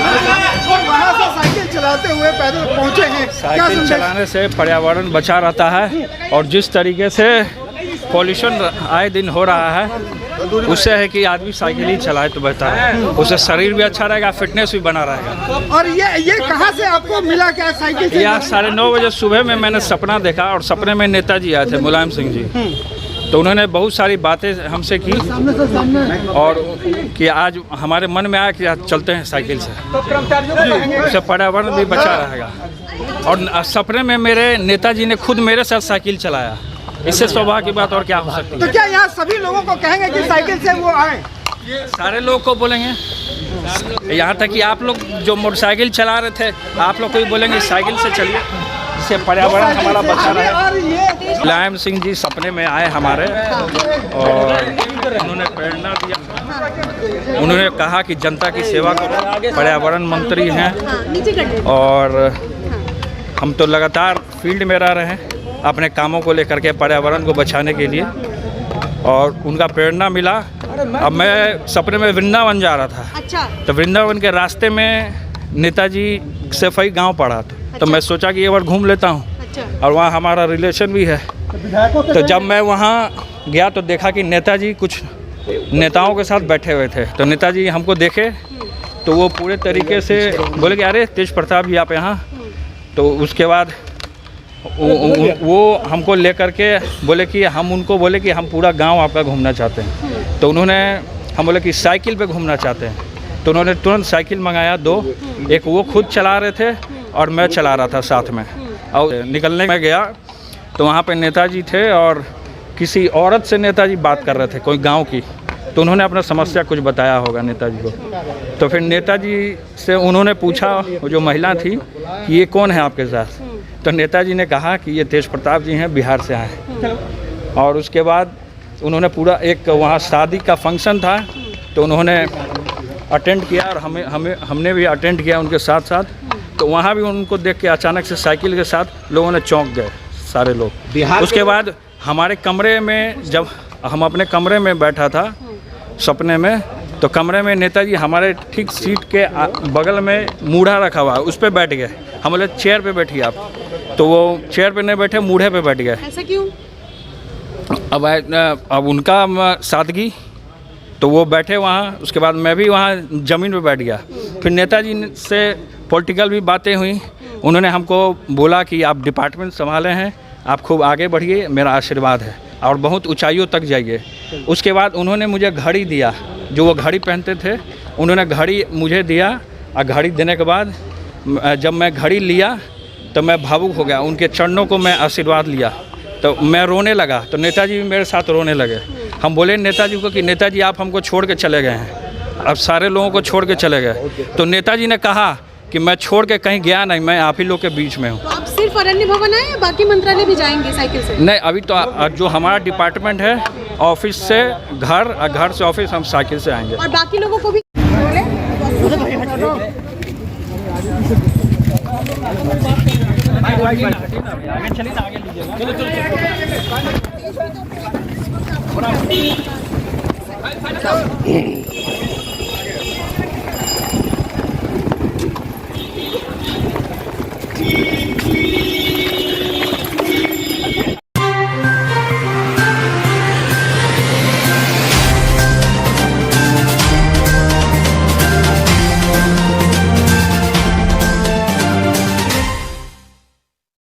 वहाँ से साइकिल चलाते हुए पैदल पहुँचे हैं। साइकिल चलाने से पर्यावरण बचा रहता है और जिस तरीके से पॉल्यूशन आए दिन हो रहा है उससे है कि आदमी साइकिल ही चलाए तो बेहतर है, उससे शरीर भी अच्छा रहेगा, फिटनेस भी बना रहेगा। और ये कहाँ से आपको मिला क्या साइकिल से? यहाँ 9:30 बजे सुबह में मैंने सपना देखा और सपने में नेताजी आए थे, मुलायम सिंह जी। तो उन्होंने बहुत सारी बातें हमसे की और कि आज हमारे मन में आया कि आज चलते हैं साइकिल से, उससे पर्यावरण भी बचा रहेगा। और सपने में मेरे नेताजी ने खुद मेरे साथ साइकिल चलाया, इससे सौभाग्य की बात और क्या हो सकती है। तो क्या यहाँ सभी लोगों को कहेंगे कि साइकिल से वो आए? सारे लोग को बोलेंगे, यहाँ तक कि आप लोग जो मोटरसाइकिल चला रहे थे आप लोग को भी बोलेंगे साइकिल से चलिए, इससे पर्यावरण हमारा बचा रहे। मुलायम सिंह जी सपने में आए हमारे और उन्होंने प्रेरणा दिया, उन्होंने कहा कि जनता की सेवा करो, पर्यावरण मंत्री हैं और हम तो लगातार फील्ड में रह रहे हैं अपने कामों को लेकर के पर्यावरण को बचाने के लिए और उनका प्रेरणा मिला। अब मैं सपने में वृंदावन जा रहा था। अच्छा। तो वृंदावन के रास्ते में नेताजी सफाई गांव पड़ा था, तो मैं सोचा कि एक बार घूम लेता हूं। अच्छा। और वहाँ हमारा रिलेशन भी है, तो जब मैं वहाँ गया तो देखा कि नेताजी कुछ नेताओं के साथ बैठे हुए थे। तो नेताजी हमको देखे तो वो पूरे तरीके से बोले कि अरे तेज प्रताप जी आप यहाँ। तो उसके बाद वो हमको लेकर के बोले कि हम उनको बोले कि हम पूरा गांव आपका घूमना चाहते हैं। तो उन्होंने हम बोले कि साइकिल पे घूमना चाहते हैं, तो उन्होंने तुरंत साइकिल मंगाया 2, एक वो खुद चला रहे थे और मैं चला रहा था साथ में। और निकलने में गया तो वहाँ पे नेताजी थे और किसी औरत से नेताजी बात कर रहे थे, कोई गाँव की। तो उन्होंने अपना समस्या कुछ बताया होगा नेताजी को। तो फिर नेताजी से उन्होंने पूछा, वो जो महिला थी, कि ये कौन है आपके साथ? तो नेताजी ने कहा कि ये तेज प्रताप जी हैं, बिहार से आए हैं। और उसके बाद उन्होंने पूरा एक वहाँ शादी का फंक्शन था तो उन्होंने अटेंड किया और हमने भी अटेंड किया उनके साथ साथ। तो वहाँ भी उनको देख के अचानक से साइकिल के साथ लोगों ने चौंक गए सारे लोग। उसके बाद हमारे कमरे में, जब हम अपने कमरे में बैठा था सपने में, तो कमरे में नेताजी हमारे ठीक सीट के बगल में मूढ़ा रखा हुआ, उस पर बैठ गए। हम बोले चेयर पे बैठिए आप, तो वो चेयर पे नहीं बैठे, मूढ़े पे बैठ गए। ऐसा क्यों? अब उनका सादगी, तो वो बैठे वहाँ। उसके बाद मैं भी वहाँ ज़मीन पे बैठ गया। फिर नेताजी से पॉलिटिकल भी बातें हुई। उन्होंने हमको बोला कि आप डिपार्टमेंट संभाले हैं, आप खूब आगे बढ़िए, मेरा आशीर्वाद है और बहुत ऊंचाइयों तक जाइए। उसके बाद उन्होंने मुझे घड़ी दिया, जो वो घड़ी पहनते थे, उन्होंने घड़ी मुझे दिया। और घड़ी देने के बाद जब मैं घड़ी लिया तो मैं भावुक हो गया, उनके चरणों को मैं आशीर्वाद लिया, तो मैं रोने लगा। तो नेताजी भी मेरे साथ रोने लगे। हम बोले नेताजी को कि नेताजी आप हमको छोड़ के चले गए हैं, अब सारे लोगों को छोड़ के चले गए। तो नेताजी ने कहा कि मैं छोड़ के कहीं गया नहीं, मैं आप ही लोग के बीच में हूँ। तो आप सिर्फ अरण्य भवन आए या बाकी मंत्रालय भी जाएंगे साइकिल से? नहीं, अभी तो जो हमारा डिपार्टमेंट है, ऑफिस से घर और घर से ऑफिस, हम साइकिल से आएंगे। और बाकी लोगों को भी आगे चलिए ना, आगे लीजिएगा।